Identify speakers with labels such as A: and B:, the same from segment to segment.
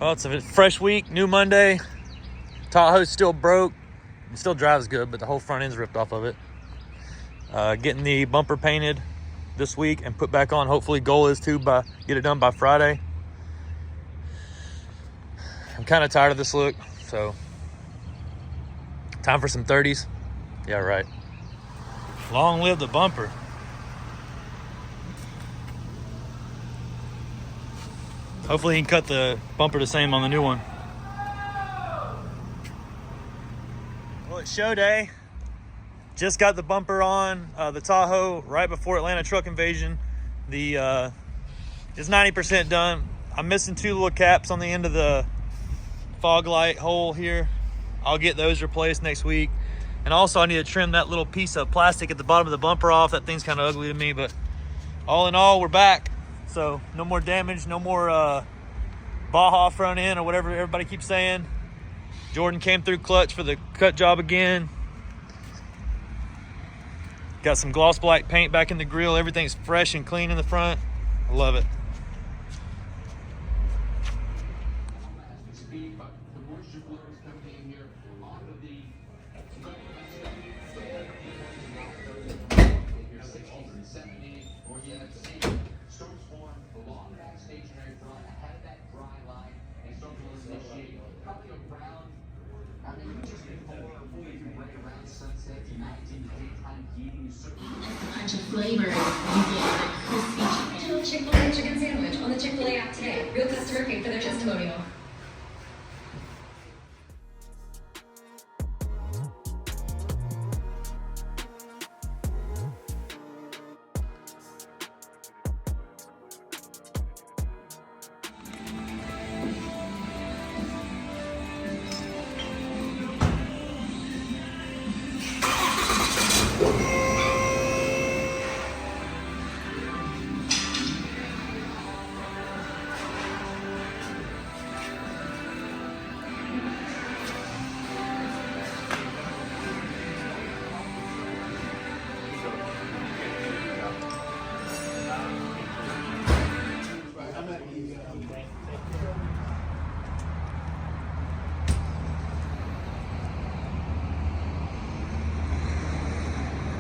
A: Well, it's a fresh week, new Monday. Tahoe's still broke. It still drives good, but the whole front end's ripped off of it. Getting the bumper painted this week and put back on. Hopefully, goal is to get it done by Friday. I'm kind of tired of this look, so time for some 30s. Yeah, right. Long live the bumper. Hopefully he can cut the bumper the same on the new one. Well, it's show day. Just got the bumper on the Tahoe right before Atlanta truck invasion. It's 90% done. I'm missing 2 little caps on the end of the fog light hole here. I'll get those replaced next week. And also I need to trim that little piece of plastic at the bottom of the bumper off. That thing's kind of ugly to me, but all in all, we're back. So no more damage, no more Baja front end or whatever everybody keeps saying. Jordan came through clutch for the cut job again. Got some gloss black paint back in the grill. Everything's fresh and clean in the front. I love it.
B: Bunch of flavors. You get a crispy chicken. Chick-fil-A chicken sandwich on the Chick-fil-A app today. Real customer paid for their testimonial.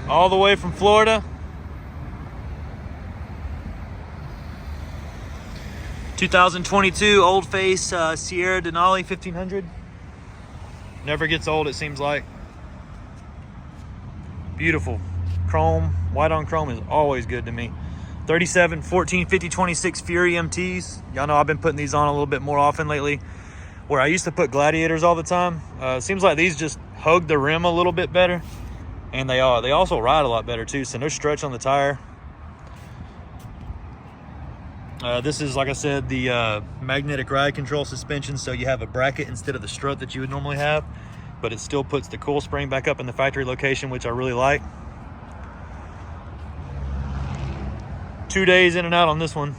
A: All the way from Florida. 2022 Old Face Sierra Denali 1500. Never gets old, it seems like. Beautiful. Chrome, white on chrome is always good to me. 37, 14, 50, 26 Fury MTs. Y'all know I've been putting these on a little bit more often lately. Where I used to put Gladiators all the time. Seems like these just hug the rim a little bit better. And they also ride a lot better too, so no stretch on the tire. This is, like I said, the magnetic ride control suspension, so you have a bracket instead of the strut that you would normally have, but it still puts the coil spring back up in the factory location, which I really like. 2 days in and out on this one.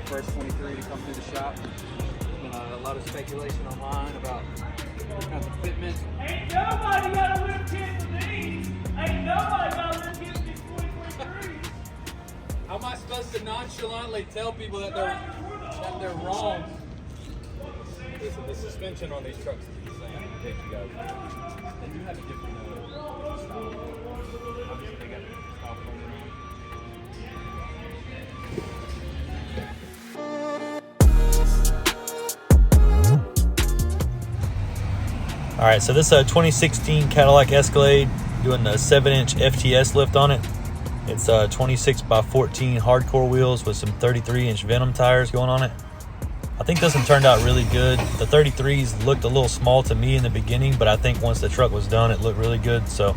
C: First 23 to come through the shop. Been a lot of speculation online about what kinds of fitment.
A: Ain't nobody got a lift kit for these. Ain't nobody got a lift kit for these 2023.
C: How am I supposed to nonchalantly tell people that they're wrong? The suspension on these trucks is insane. In case you guys, they do have a different style. Obviously, they got a different style from them.
A: All right, so this is a 2016 Cadillac Escalade doing a 7-inch FTS lift on it. It's 26 by 14 hardcore wheels with some 33-inch Venom tires going on it. I think this one turned out really good. The 33s looked a little small to me in the beginning, but I think once the truck was done, it looked really good. So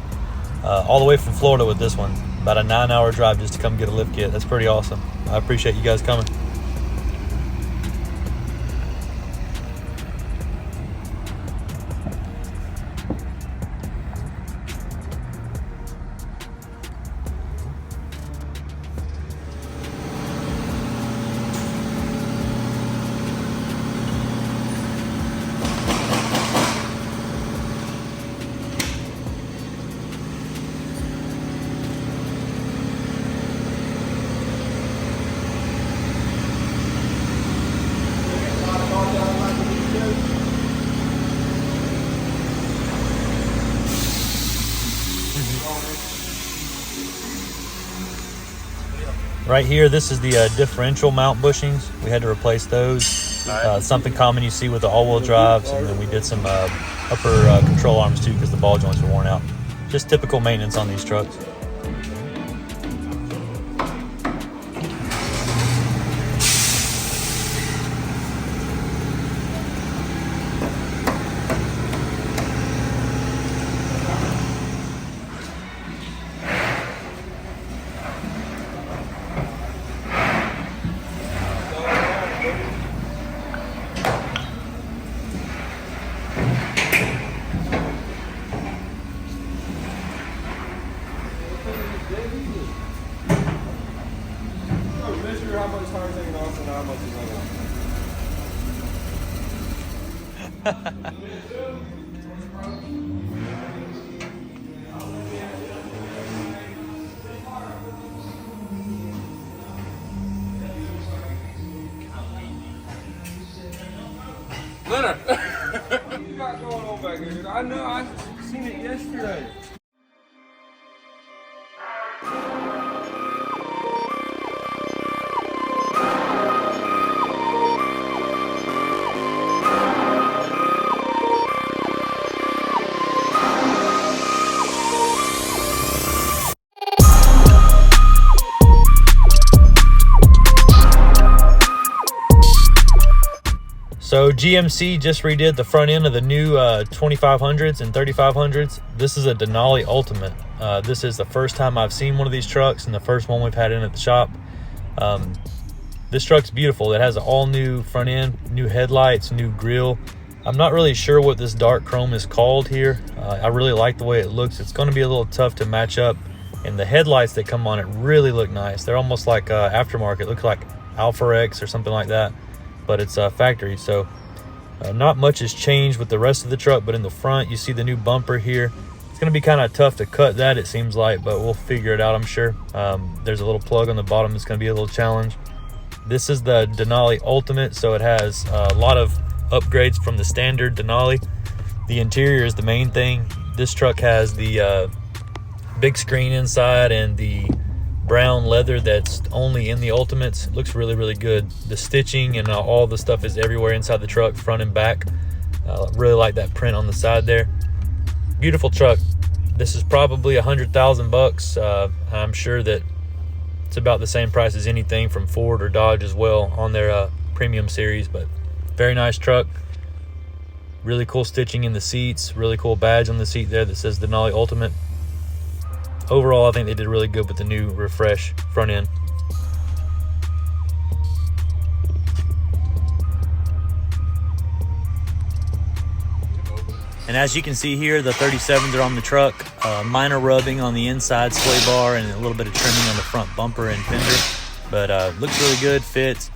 A: all the way from Florida with this one, about a 9-hour drive just to come get a lift kit. That's pretty awesome. I appreciate you guys coming. Right here, this is the differential mount bushings. We had to replace those. Something common you see with the all-wheel drives, and then we did some upper control arms too because the ball joints were worn out. Just typical maintenance on these trucks.
D: Measure how much tire taking off and how much is on.
C: Leonard!
D: What you got going on back here? I know, I seen it yesterday.
A: So GMC just redid the front end of the new 2500s and 3500s. This is a Denali Ultimate. This is the first time I've seen one of these trucks and the first one we've had in at the shop. This truck's beautiful. It has an all new front end, new headlights, new grille. I'm not really sure what this dark chrome is called here. I really like the way it looks. It's going to be a little tough to match up, and the headlights that come on it really look nice. They're almost like aftermarket. Look like Alpha X or something like that, but it's factory. So not much has changed with the rest of the truck, but in the front you see the new bumper here. It's going to be kind of tough to cut that, it seems like, but we'll figure it out, I'm sure. There's a little plug on the bottom that's going to be a little challenge. This is the Denali Ultimate, so it has a lot of upgrades from the standard Denali. The interior is the main thing. This truck has the big screen inside and the brown leather that's only in the Ultimates. It looks really, really good. The stitching and all the stuff is everywhere inside the truck, front and back. Really like that print on the side there. Beautiful truck. This is probably $100,000. I'm sure that it's about the same price as anything from Ford or Dodge as well on their premium series, but very nice truck. Really cool stitching in the seats, really cool badge on the seat there that says Denali Ultimate. Overall, I think they did really good with the new refresh front end. And as you can see here, the 37s are on the truck. Minor rubbing on the inside sway bar and a little bit of trimming on the front bumper and fender. But looks really good, fits.